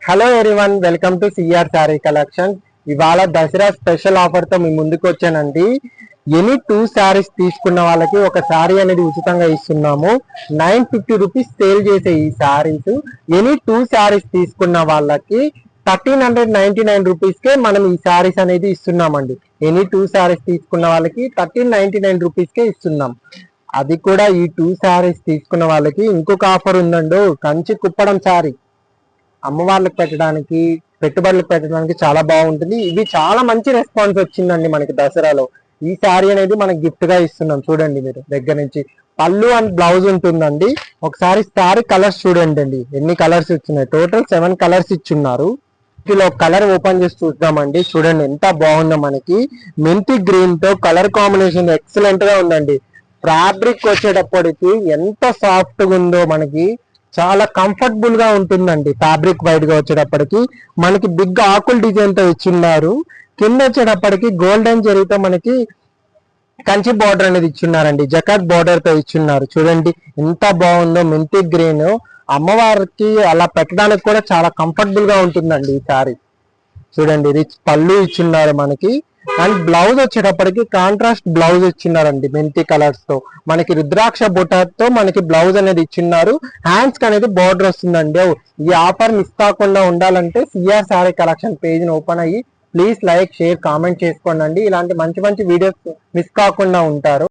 Hello everyone, welcome to CR sari collection. ఇవాళ Dasara special offer తో మీ ముందుకు వచ్చానండి. ఎనీ 2 శారీస్ తీసుకున్న వాళ్ళకి ఒక శారీ అనేది ఉచితంగా ఇస్తున్నాము. 950 రూపీస్ సేల్ చేసే ఈ శారీస్ ఎనీ 2 శారీస్ తీసుకున్న వాళ్ళకి 1399 రూపీస్ కే మనం ఈ శారీస్ అనేది ఇస్తున్నామండి. ఎనీ 2 శారీస్ తీసుకున్న వాళ్ళకి 1399 రూపీస్ కే ఇస్తున్నాం. అది కూడా ఈ 2 శారీస్ తీసుకున్న వాళ్ళకి ఇంకొక ఆఫర్ ఉందండి. కంచి కుప్పడం శారీ అమ్మవార్లకు పెట్టడానికి, పెట్టుబడులకు పెట్టడానికి చాలా బాగుంటుంది. ఇది చాలా మంచి రెస్పాన్స్ వచ్చిందండి మనకి దసరాలో. ఈ శారీ అనేది మనకి గిఫ్ట్ గా ఇస్తున్నాం. చూడండి మీరు దగ్గర నుంచి. పళ్ళు అండ్ బ్లౌజ్ ఉంటుందండి. ఒకసారి శారీ కలర్స్ చూడండి అండి, ఎన్ని కలర్స్ ఇచ్చున్నాయి. టోటల్ 7 కలర్స్ ఇచ్చున్నారు. వీటిలో కలర్ ఓపెన్ చేసి చూద్దామండి. చూడండి ఎంత బాగుందో మనకి. మెంతి గ్రీన్ తో కలర్ కాంబినేషన్ ఎక్సలెంట్ గా ఉందండి. ఫ్యాబ్రిక్ వచ్చేటప్పటికి ఎంత సాఫ్ట్ గా ఉందో మనకి, చాలా కంఫర్టబుల్ గా ఉంటుందండి. ఫ్యాబ్రిక్ వైడ్ గా వచ్చేటప్పటికి మనకి బిగ్ ఆకుల్ డిజైన్ తో ఇచ్చున్నారు. కింద వచ్చేటప్పటికి గోల్డెన్ జరీతో మనకి కంచి బార్డర్ అనేది ఇచ్చున్నారండి. జకాట్ బార్డర్ తో ఇచ్చున్నారు. చూడండి ఎంత బాగుందో. మెంతి గ్రీన్ అమ్మవారికి అలా పెట్టడానికి కూడా చాలా కంఫర్టబుల్ గా ఉంటుందండి ఈ సారీ. చూడండి రిచ్ పళ్ళు ఇచ్చున్నారు మనకి. అండ్ బ్లౌజ్ వచ్చేటప్పటికి కాంట్రాస్ట్ బ్లౌజ్ ఇచ్చిన్నారండి. మెంతి కలర్స్ తో మనకి రుద్రాక్ష బుటాతో మనకి బ్లౌజ్ అనేది ఇచ్చిన్నారు. హ్యాండ్స్ కి అనేది బార్డర్ వస్తుందండి. ఈ ఆఫర్ మిస్ కాకుండా ఉండాలంటే సిఆర్ సారీ కలెక్షన్ పేజ్ ని ఓపెన్ అయ్యి ప్లీజ్ లైక్, షేర్, కామెంట్ చేసుకోండి. ఇలాంటి మంచి మంచి వీడియోస్ మిస్ కాకుండా ఉంటారు.